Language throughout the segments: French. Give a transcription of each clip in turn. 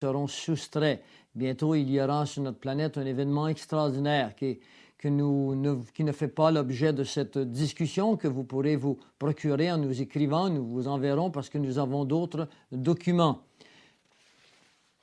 seront soustraits. Bientôt, il y aura sur notre planète un événement extraordinaire qui ne fait pas l'objet de cette discussion que vous pourrez vous procurer en nous écrivant. Nous vous enverrons parce que nous avons d'autres documents.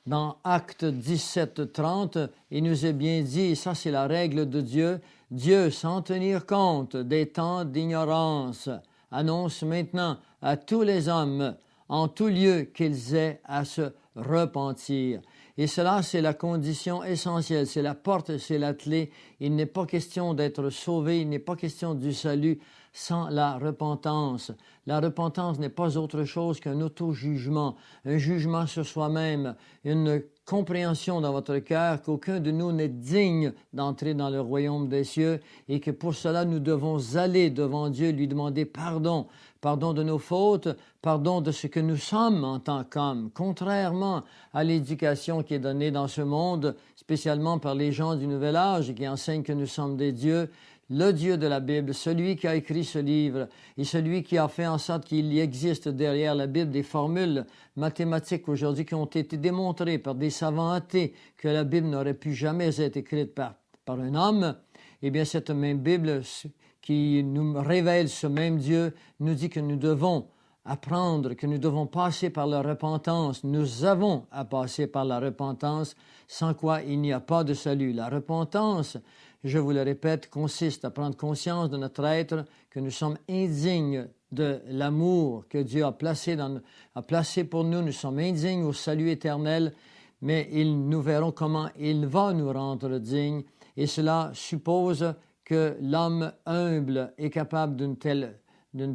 Dans Actes 17:30, il nous est bien dit, et ça c'est la règle de Dieu, Dieu, sans tenir compte des temps d'ignorance, annonce maintenant à tous les hommes, en tout lieu, qu'ils aient à se repentir. Et cela, c'est la condition essentielle, c'est la porte, c'est la clé. Il n'est pas question d'être sauvé, il n'est pas question du salut sans la repentance. La repentance n'est pas autre chose qu'un auto-jugement, un jugement sur soi-même, une compréhension dans votre cœur qu'aucun de nous n'est digne d'entrer dans le royaume des cieux et que pour cela nous devons aller devant Dieu, lui demander pardon, pardon de nos fautes, pardon de ce que nous sommes en tant qu'hommes, contrairement à l'éducation qui est donnée dans ce monde, spécialement par les gens du Nouvel Âge et qui enseignent que nous sommes des dieux. Le Dieu de la Bible, celui qui a écrit ce livre et celui qui a fait en sorte qu'il y existe derrière la Bible des formules mathématiques aujourd'hui qui ont été démontrées par des savants athées que la Bible n'aurait pu jamais être écrite par un homme, eh bien cette même Bible qui nous révèle ce même Dieu nous dit que nous devons apprendre, que nous devons passer par la repentance. Nous avons à passer par la repentance, sans quoi il n'y a pas de salut. La repentance, je vous le répète, consiste à prendre conscience de notre être, que nous sommes indignes de l'amour que Dieu a placé pour nous. Nous sommes indignes au salut éternel, mais nous verrons comment il va nous rendre dignes. Et cela suppose que l'homme humble est capable d'une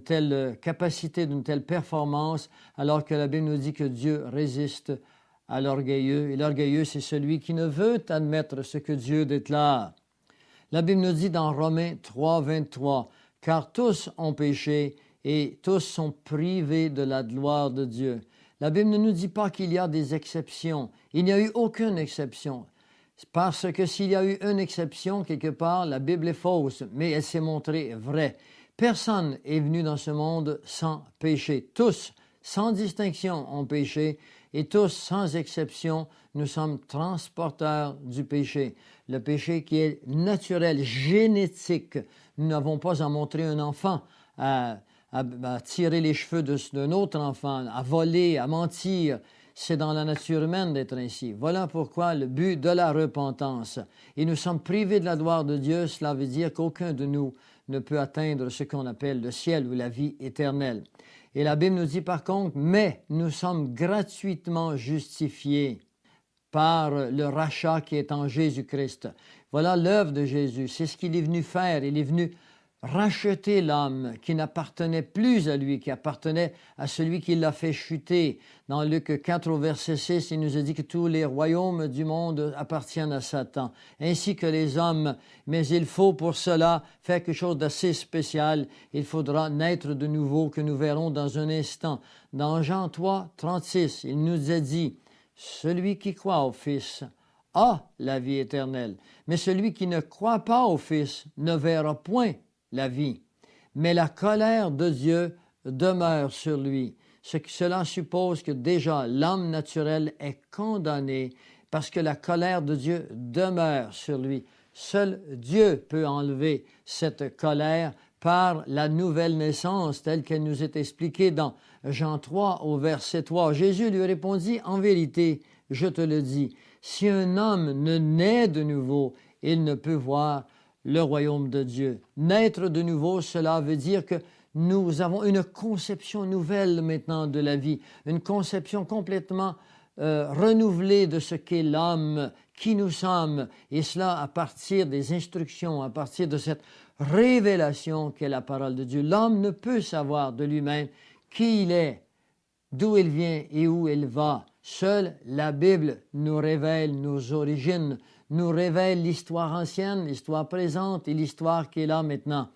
telle capacité, d'une telle performance, alors que la Bible nous dit que Dieu résiste à l'orgueilleux. Et l'orgueilleux, c'est celui qui ne veut admettre ce que Dieu déclare. La Bible nous dit dans Romains 3:23, « Car tous ont péché et tous sont privés de la gloire de Dieu. » La Bible ne nous dit pas qu'il y a des exceptions. Il n'y a eu aucune exception. Parce que s'il y a eu une exception, quelque part, la Bible est fausse, mais elle s'est montrée vraie. Personne est venu dans ce monde sans péché. Tous, sans distinction, ont péché et tous, sans exception, nous sommes transporteurs du péché. Le péché qui est naturel, génétique. Nous n'avons pas à montrer un enfant à tirer les cheveux d'un autre enfant, à voler, à mentir. C'est dans la nature humaine d'être ainsi. Voilà pourquoi le but de la repentance. Et nous sommes privés de la gloire de Dieu. Cela veut dire qu'aucun de nous ne peut atteindre ce qu'on appelle le ciel ou la vie éternelle. Et la Bible nous dit par contre, mais nous sommes gratuitement justifiés par le rachat qui est en Jésus-Christ. Voilà l'œuvre de Jésus. C'est ce qu'il est venu faire. Il est venu racheter l'homme qui n'appartenait plus à lui, qui appartenait à celui qui l'a fait chuter. Dans Luc 4 au verset 6, il nous a dit que tous les royaumes du monde appartiennent à Satan, ainsi que les hommes. Mais il faut pour cela faire quelque chose d'assez spécial. Il faudra naître de nouveau, que nous verrons dans un instant. Dans Jean 3, 36, il nous a dit, « Celui qui croit au Fils a la vie éternelle, mais celui qui ne croit pas au Fils ne verra point la vie, mais la colère de Dieu demeure sur lui. » Cela suppose que déjà l'homme naturel est condamné parce que la colère de Dieu demeure sur lui. Seul Dieu peut enlever cette colère par la nouvelle naissance telle qu'elle nous est expliquée dans Jean 3 au verset 3. Jésus lui répondit, « En vérité, je te le dis, si un homme ne naît de nouveau, il ne peut voir le royaume de Dieu. » Naître de nouveau, cela veut dire que nous avons une conception nouvelle maintenant de la vie, une conception complètement renouvelée de ce qu'est l'homme, qui nous sommes, et cela à partir des instructions, à partir de cette révélation qu'est la parole de Dieu. L'homme ne peut savoir de lui-même qui il est, d'où il vient et où il va. Seule la Bible nous révèle nos origines, nous révèle l'histoire ancienne, l'histoire présente et l'histoire qui est là maintenant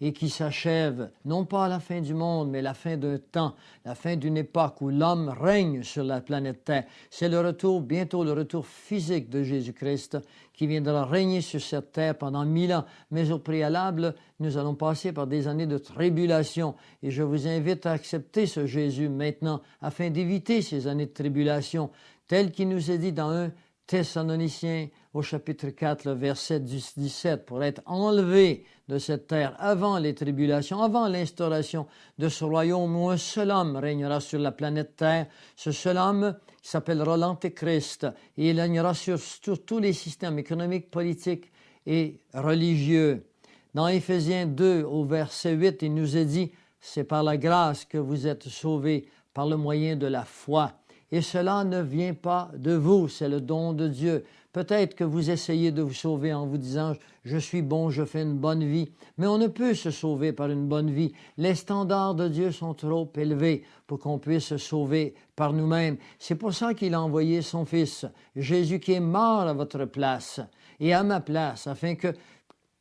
et qui s'achève, non pas à la fin du monde, mais la fin d'un temps, la fin d'une époque où l'homme règne sur la planète Terre. C'est le retour, bientôt le retour physique de Jésus-Christ qui viendra régner sur cette terre pendant 1000 ans. Mais au préalable, nous allons passer par des années de tribulation et je vous invite à accepter ce Jésus maintenant afin d'éviter ces années de tribulation. tel qu'il nous est dit dans 1 Thessaloniciens au chapitre 4, le verset 17, pour être enlevé de cette terre avant les tribulations, avant l'instauration de ce royaume où un seul homme régnera sur la planète Terre. Ce seul homme qui s'appellera l'Antéchrist et il régnera sur tous les systèmes économiques, politiques et religieux. Dans Éphésiens 2 au verset 8, il nous est dit « C'est par la grâce que vous êtes sauvés par le moyen de la foi. » Et cela ne vient pas de vous, c'est le don de Dieu. Peut-être que vous essayez de vous sauver en vous disant « Je suis bon, je fais une bonne vie ». Mais on ne peut se sauver par une bonne vie. Les standards de Dieu sont trop élevés pour qu'on puisse se sauver par nous-mêmes. C'est pour ça qu'il a envoyé son Fils, Jésus, qui est mort à votre place et à ma place, afin que,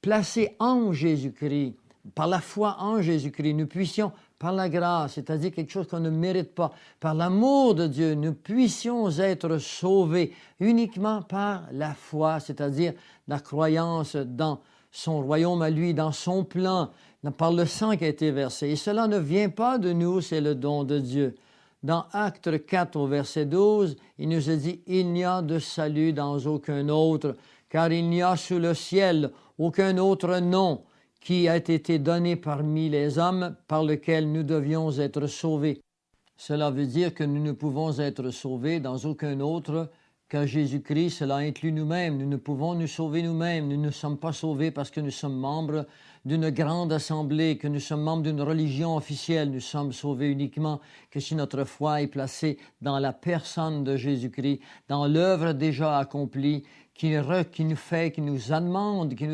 placés en Jésus-Christ, par la foi en Jésus-Christ, nous puissions, par la grâce, c'est-à-dire quelque chose qu'on ne mérite pas, par l'amour de Dieu, nous puissions être sauvés uniquement par la foi, c'est-à-dire la croyance dans son royaume à lui, dans son plan, par le sang qui a été versé. Et cela ne vient pas de nous, c'est le don de Dieu. Dans Actes 4 au verset 12, il nous est dit « Il n'y a de salut dans aucun autre, car il n'y a sous le ciel aucun autre nom qui a été donné parmi les hommes par lequel nous devions être sauvés. » Cela veut dire que nous ne pouvons être sauvés dans aucun autre qu'à Jésus-Christ. Cela inclut nous-mêmes. Nous ne pouvons nous sauver nous-mêmes. Nous ne sommes pas sauvés parce que nous sommes membres d'une grande assemblée, que nous sommes membres d'une religion officielle. Nous sommes sauvés uniquement que si notre foi est placée dans la personne de Jésus-Christ, dans l'œuvre déjà accomplie, qui nous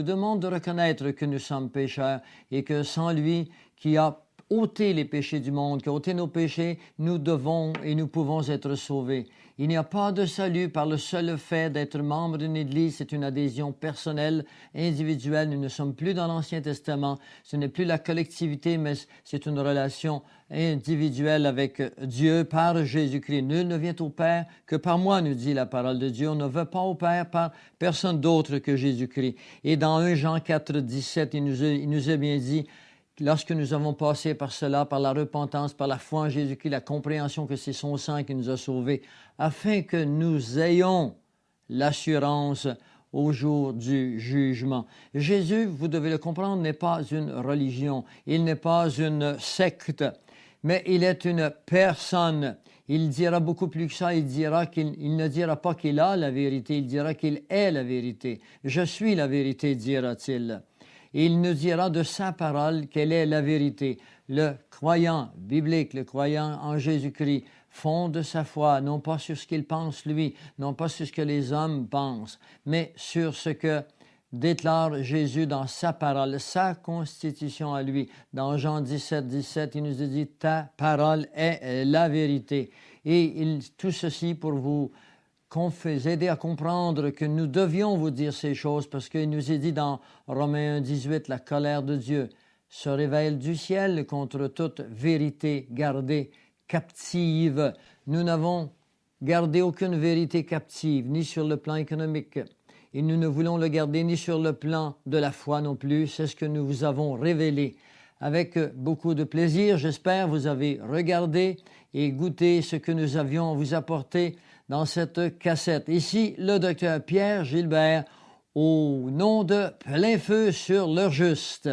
demande de reconnaître que nous sommes pécheurs et que sans lui, qui a ôté les péchés du monde, qui a ôté nos péchés, nous devons et nous pouvons être sauvés. Il n'y a pas de salut par le seul fait d'être membre d'une Église. C'est une adhésion personnelle, individuelle. Nous ne sommes plus dans l'Ancien Testament. Ce n'est plus la collectivité, mais c'est une relation individuelle avec Dieu par Jésus-Christ. Nul ne vient au Père que par moi, nous dit la parole de Dieu. On ne va pas au Père par personne d'autre que Jésus-Christ. Et dans 1 Jean 4, 17, il nous est bien dit, lorsque nous avons passé par cela, par la repentance, par la foi en Jésus-Christ, la compréhension que c'est son sang qui nous a sauvés, afin que nous ayons l'assurance au jour du jugement. Jésus, vous devez le comprendre, n'est pas une religion, il n'est pas une secte, mais il est une personne. Il dira beaucoup plus que ça, il ne dira pas qu'il a la vérité, il dira qu'il est la vérité. Je suis la vérité, dira-t-il. Et il nous dira de sa parole quelle est la vérité. Le croyant biblique, le croyant en Jésus-Christ, fonde sa foi, non pas sur ce qu'il pense lui, non pas sur ce que les hommes pensent, mais sur ce que déclare Jésus dans sa parole, sa constitution à lui. Dans Jean 17, 17, il nous dit « Ta parole est la vérité ». Et tout ceci pour vous aider à comprendre que nous devions vous dire ces choses parce qu'il nous est dit dans Romains 1, 18, la colère de Dieu se révèle du ciel contre toute vérité gardée captive. Nous n'avons gardé aucune vérité captive, ni sur le plan économique, et nous ne voulons le garder ni sur le plan de la foi non plus. C'est ce que nous vous avons révélé. Avec beaucoup de plaisir, j'espère, vous avez regardé et goûté ce que nous avions à vous apporter dans cette cassette. Ici, le docteur Pierre Gilbert, au nom de Plein Feu sur l'heure juste.